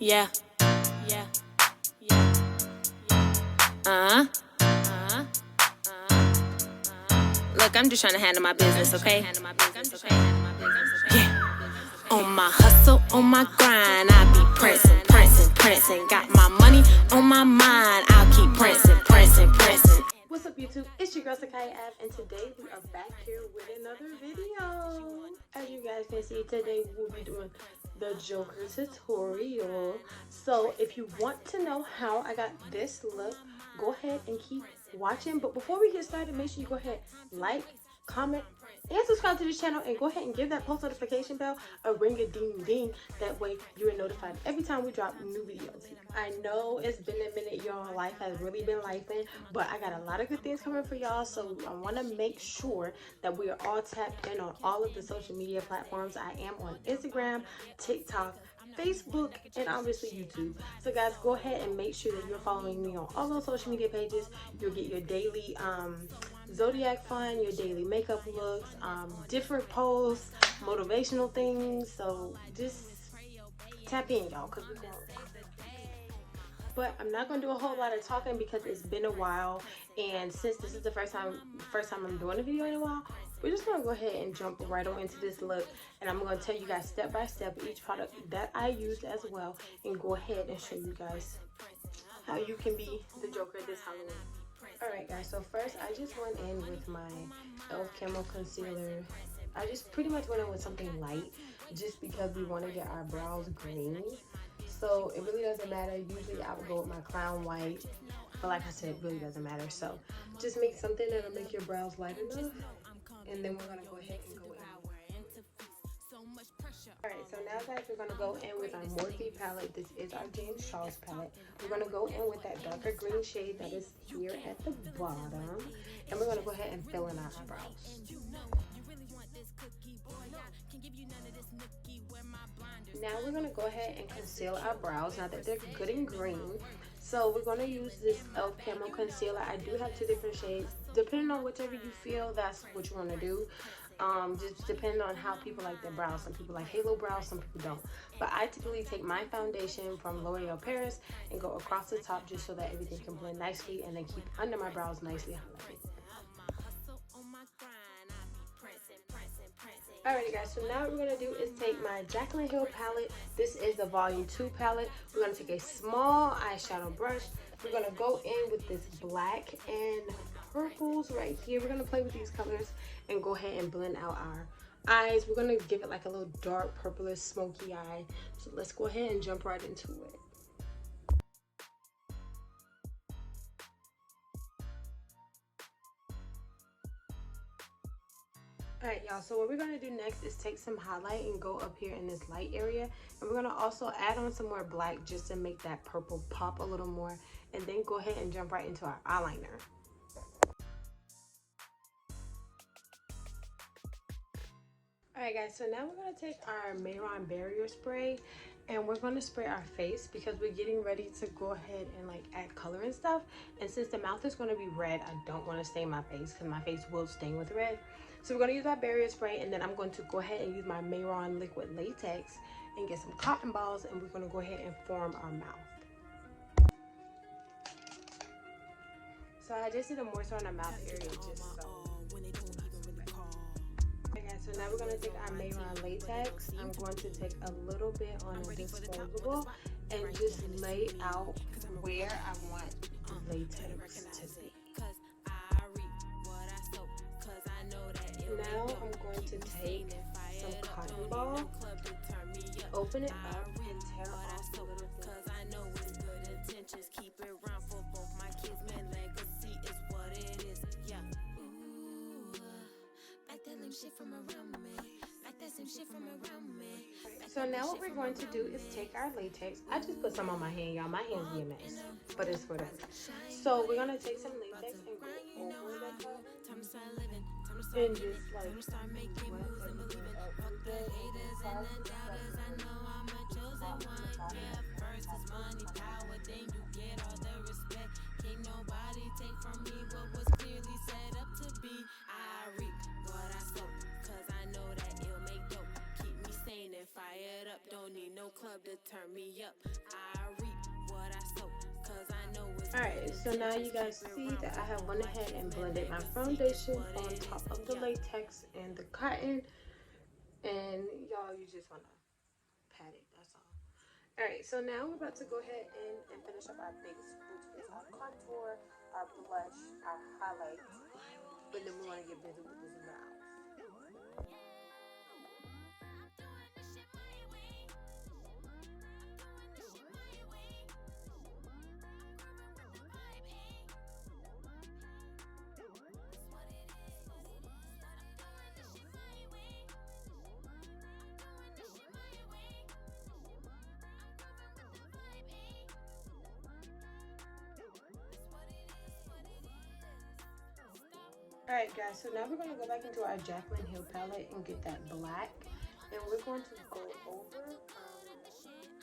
Yeah. Yeah. Yeah. Uh-huh. Look, I'm just trying to handle my business, okay? Yeah. On my hustle, on my grind, I be pressing. Got my money on my mind, I'll keep pressing. What's up, YouTube? It's your girl SeKaiya Ave, and today we are back here with another video. As you guys can see, today we'll be doing the Joker tutorial. So if you want to know how I got this look, go ahead and keep watching. But before we get started, make sure you go ahead, like, comment, and subscribe to this channel, and go ahead and give that post notification bell a ring-a-ding-ding. That way you are notified every time we drop new videos. I know it's been a minute, y'all. Life has really been lifing, but I got a lot of good things coming for y'all, so I want to make sure that we are all tapped in on all of the social media platforms. I am on Instagram, TikTok, Facebook, and obviously YouTube. So guys, go ahead and make sure that you're following me on all those social media pages. You'll get your daily zodiac fun, your daily makeup looks, different posts, motivational things. So just tap in, y'all, because we're going. But I'm not gonna do a whole lot of talking because it's been a while, and since this is the first time I'm doing a video in a while, we're just gonna go ahead and jump right on into this look, and I'm gonna tell you guys step by step each product that I used as well, and go ahead and show you guys how you can be the Joker this Halloween. Alright guys, so first I just went in with my e.l.f. Camo Concealer. I just pretty much went in with something light just because we want to get our brows green. So it really doesn't matter. Usually I would go with my Clown White, but like I said, it really doesn't matter. So just make something that'll make your brows light enough, and then we're gonna go ahead and go in. Alright, so now guys, we're gonna go in with our Morphe palette. This is our James Charles palette. We're gonna go in with that darker green shade that is here at the bottom, and we're gonna go ahead and fill in our eyebrows. Now we're going to go ahead and conceal our brows now that they're good and green. So we're going to use this e.l.f. Camo Concealer. I do have two different shades. Depending on whichever you feel, that's what you want to do. Just depending on how people like their brows. Some people like halo brows, some people don't. But I typically take my foundation from L'Oreal Paris and go across the top just so that everything can blend nicely, and then keep under my brows nicely highlighted. Alrighty guys, so now what we're going to do is take my Jaclyn Hill palette. This is the volume 2 palette. We're going to take a small eyeshadow brush. We're going to go in with this black and purples right here. We're going to play with these colors and go ahead and blend out our eyes. We're going to give it like a little dark purplish smoky eye. So let's go ahead and jump right into it. Alright y'all, so what we're going to do next is take some highlight and go up here in this light area, and we're going to also add on some more black just to make that purple pop a little more, and then go ahead and jump right into our eyeliner. Alright guys, so now we're going to take our Mayron Barrier Spray, and we're going to spray our face because we're getting ready to go ahead and like add color and stuff. And since the mouth is going to be red, I don't want to stain my face because my face will stain with red. So we're going to use our barrier spray, and then I'm going to go ahead and use my Mayron liquid latex and get some cotton balls, and we're going to go ahead and form our mouth. So I just did a more so on the mouth area just so. Okay, so now we're going to take our Mayron latex. I'm going to take a little bit on a disposable and just lay out where I want the latex to be. Now I'm going to take some cotton ball, open it up, and tear off a little bit. So now what we're going to do is take our latex. I just put some on my hand, y'all. My hands be a mess, but it's whatever. So we're going to take some latex and go over the top. And just like fired up, don't need no no club to turn me up. I reap what I sow, cause I know it's Alright, so now you guys see that I have went ahead and blended my foundation on top of the latex and the cotton. And y'all, you just want to pat it, that's all. Alright, so now we're about to go ahead and finish up our base, which is our contour, our blush, our highlight. But then we want to get busy with this brows. Alright guys, so now we're going to go back into our Jaclyn Hill palette and get that black. And we're going to go over eyebrows and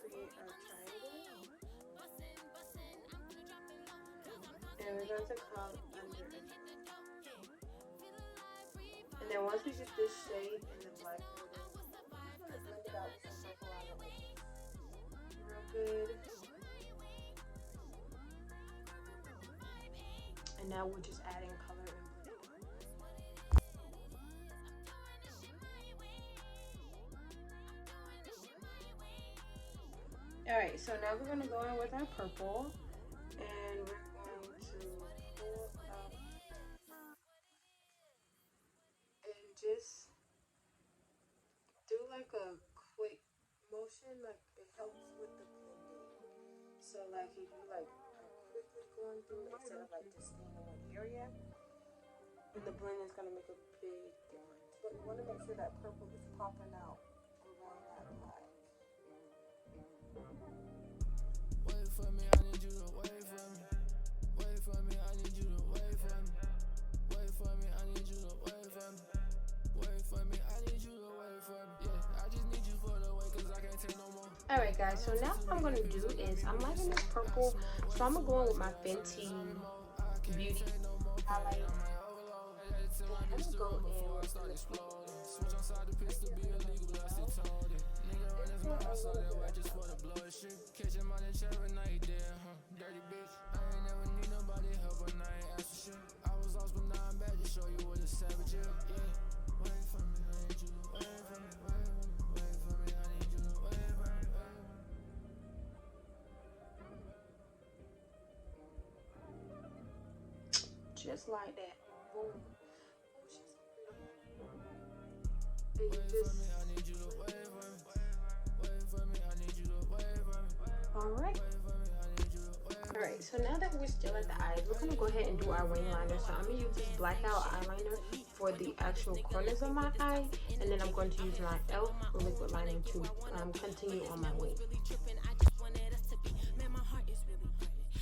create our triangle. And we're going to come under it. And then once we get this shade in the black, we're going to blend it out with some purple highlighter. Real good. And now we're just adding color and blending. Alright, so now we're going to go in with our purple. And we're going to pull up and just do like a quick motion, like it helps with the blending. So like if you like quickly going through instead of like just staying in one area, and the blend is gonna make a big difference. But we want to make sure that purple is popping out along that line. Wait for me, I need you to wait for me. Wait for me, I need you to wait for me. Wait for me, I need you to wait for me. Wait for me, I need you to wait for me. Yeah, I just need you for the wait, cause I can't take no more. Alright guys, so now what I'm going to do is, I'm liking this purple, so I'm going to go in with my Fenty Beauty highlight. I'm going to go in with this Switch on side the pistol, be illegal, I still told it. Nigga run his mouth, so that way just for the blood shit. Catch him on the chair and night there, dirty bitch. I ain't never need nobody help, but I ain't ask for shit. I was lost, but now I'm back to show you what a savage is. Yeah, wait for me, I need you to wait for me, wait for me, I need you to wait for me, just like that. Boom. And you just... Alright. Alright, so now that we're still at the eyes, we're going to go ahead and do our wing liner. So I'm going to use this blackout eyeliner for the actual corners of my eye. And then I'm going to use my e.l.f. liquid liner to continue on my wing.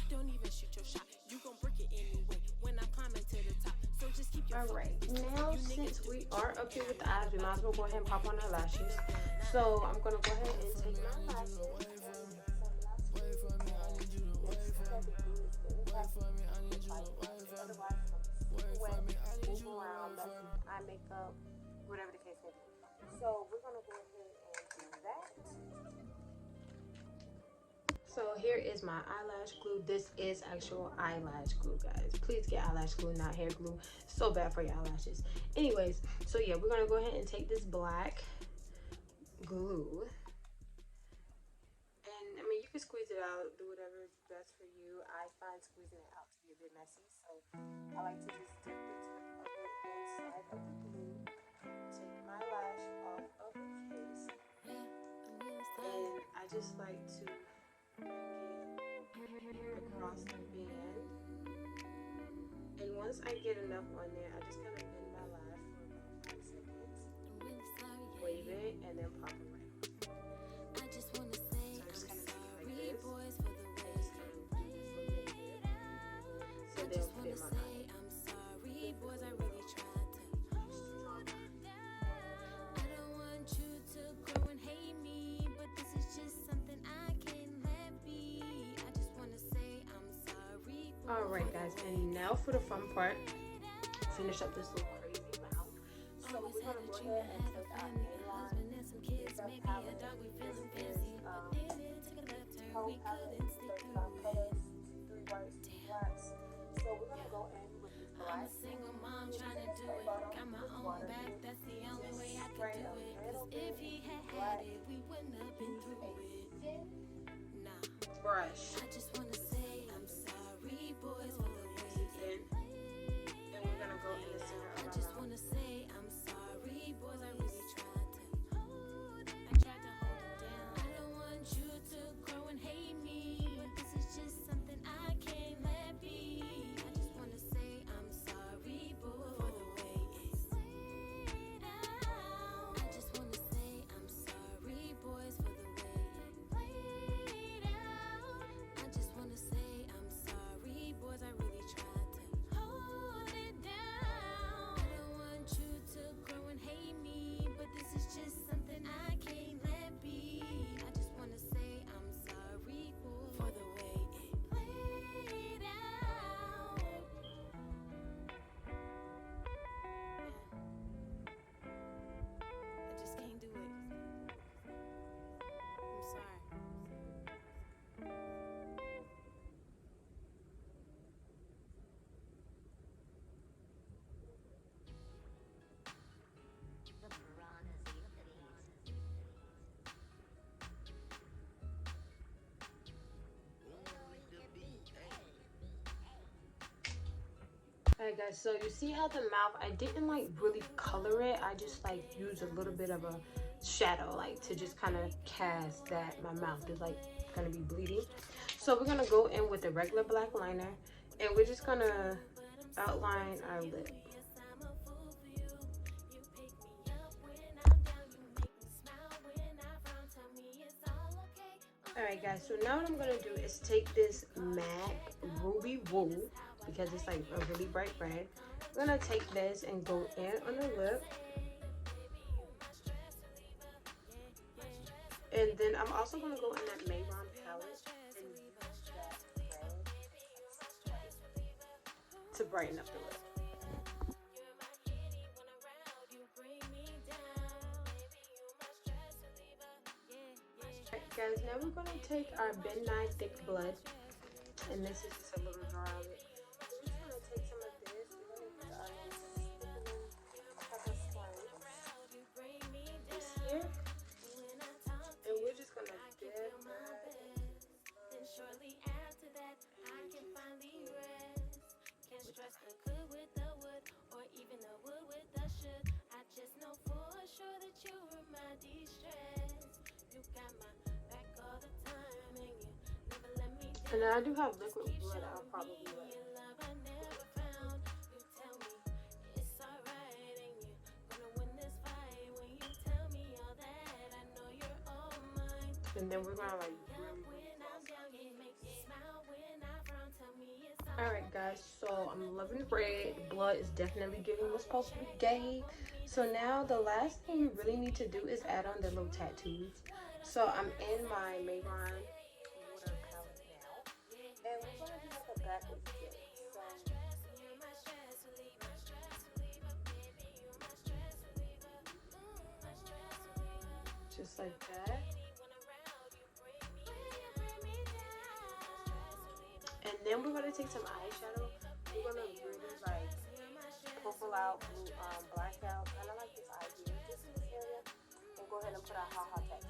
Don't even shoot your shot. You gon' break it anyway when I'm climbing to the top. So just keep your Alright, now since we are up here with the eyes, we might as well go ahead and pop on our lashes. So I'm gonna go ahead and take my lashes. Move around, eye makeup, whatever the case may be. So we're gonna go ahead and do that. So here is my eyelash glue. This is actual eyelash glue, guys. Please get eyelash glue, not hair glue. So bad for your eyelashes. Anyways, so yeah, we're gonna go ahead and take this black glue. And I mean, you can squeeze it out, do whatever is best for you. I find squeezing it out to be a bit messy, so I like to just dip the tip of it inside of the glue. Take my lash off of the case. And I just like to across the band, and once I get enough on there, I just kind of bend my lash for about 5 seconds, wave it, and then pop it right on. I just wanna say So I'm just kind of sorry, like this, boys, for the way. so they'll fit my eye. I'm sorry, boys, I really tried to. I don't want you to grow and hate me, but this is just something I can't let be. I just wanna say I'm sorry. Alright guys, and now for the fun part, finish up this little crazy mouth. So we're gonna go ahead and take our A-line maybe a palette. dog we This feeling is fancy, but then it took a left turn. Tone We palette, couldn't stick 35 through colors, it. 3 whites, 2 blacks. So we're gonna go in with this I'm black. a single mom We're trying to gonna do spray it. bottom Got my with own water. back, that's the only way I Spray can do a it. little Cause if bit he had black. had it, we wouldn't have been Use through a it. thin Nah, brush. I just wanna say I'm sorry, boys, for the way. And we're gonna go in the center of I our just mouth. wanna say I'm sorry, boys. I really tried to hold it. I tried to hold it down. I don't want you to grow and hate me, but this is just something I can't let be. I just wanna say I'm sorry, boys, for the way it played out. I just wanna say I'm sorry, boys, for the way it played out. I just wanna say I'm sorry, boys. I really tried to hold it down. I don't want you to grow and hate me, but this is just something I can't let be. I just wanna say I'm sorry for the way it played out. I just can't do it. I'm sorry. Alright guys, so you see how the mouth, I didn't like really color it. I just like used a little bit of a shadow, like to just kind of cast that my mouth is like gonna be bleeding. So we're gonna go in with the regular black liner and we're just gonna outline our lip. Alright guys, so now what I'm gonna do is take this MAC Ruby Woo, because it's like a really bright red. I'm gonna take this and go in on the lip. And then I'm also gonna go in that Mayron palette and use that red to brighten up the lip. Guys, now we're going to take our Midnight Thick Blood, and this is just a little jar of it. We're just going to take some of this. We're going to put our stippling pepper slice this here, and we're just going to dip that. Shortly after that, I can finally rest. Can't stress the good with the wood, or even the wood with the should. I just know for sure that you were my de-stress. You got my back all the time, and you never let me down. And then I do have liquid blood. I'll probably do that. Love I never found. You tell me it's alright, and you're gonna win this fight. When you tell me all that, I know you're all mine. And then we're going to like Alright guys, so I'm loving red. Blood is definitely giving what's supposed to be gay. So now the last thing we really need to do is add on the little tattoos. So I'm in my Mayron water palette now. And we're going to do like a backward dip. So just like that. And then we're going to take some eyeshadow. We're going to really like purple out, blue, black out, kind of like this eye here, just in this area. And go ahead and put our ha-ha tag.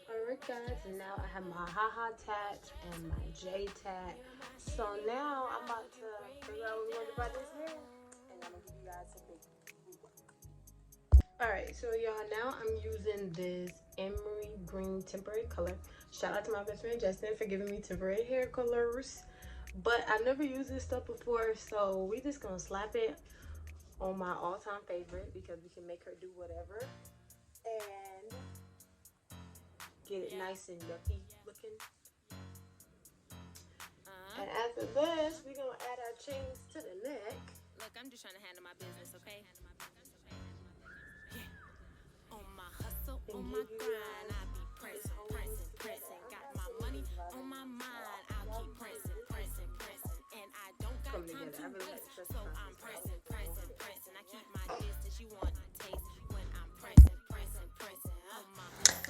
Alright guys, and now I have my ha-ha tat and my J tat. So now I'm about to figure out what we're going to do about this hair. And I'm going to give you guys a big look. Alright, so y'all, now I'm using this emery green temporary color. Shout out to my best friend Justin for giving me temporary hair colors. But I've never used this stuff before, so we just going to slap it on my all-time favorite because we can make her do whatever. And get it nice and yucky looking. And after this, we're going to add our chains to the neck. Look, I'm just trying to handle my business, okay? Yeah. On my hustle, on my grind, I be pressing. Got my money come together. I really like to trust the process.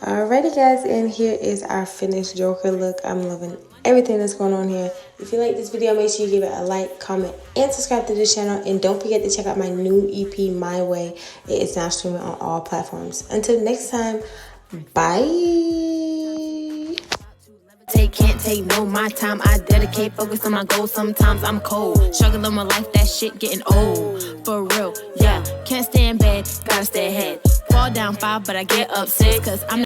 Alrighty guys, and here is our finished Joker look. I'm loving everything that's going on here. If you like this video, make sure you give it a like, comment, and subscribe to this channel. And don't forget to check out my new EP, My Way. It is now streaming on all platforms. Until next time, bye. Can't take no my time. I dedicate, focus on my goals. Sometimes I'm cold, struggling with life. That shit getting old, for real. Yeah, can't stay in bed, gotta stay ahead. Fall down 5, but I get up 6, 'cause I'm